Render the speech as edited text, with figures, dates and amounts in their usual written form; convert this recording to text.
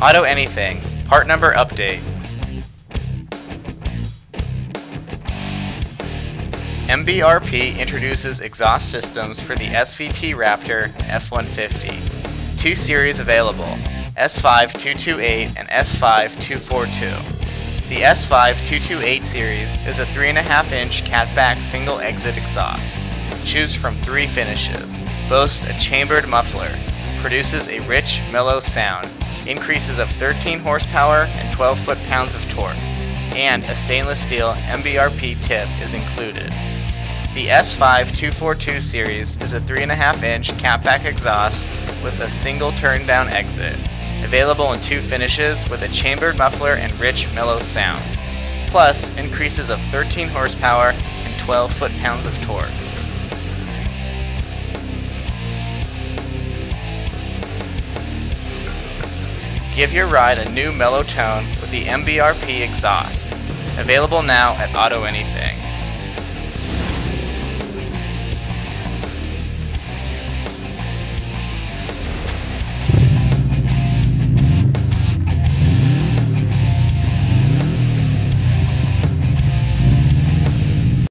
AutoAnything, part number update. MBRP introduces exhaust systems for the SVT Raptor F-150. Two series available, S5228 and S5242. The S5228 series is a 3.5-inch catback single exit exhaust. Choose from 3 finishes. Boasts a chambered muffler. Produces a rich, mellow sound. Increases of 13 horsepower and 12 foot-pounds of torque. And a stainless steel MBRP tip is included. The S5242 series is a 3.5-inch catback exhaust with a single turn-down exit. Available in 2 finishes with a chambered muffler and rich, mellow sound. Plus, increases of 13 horsepower and 12 foot-pounds of torque. Give your ride a new mellow tone with the MBRP exhaust. Available now at AutoAnything.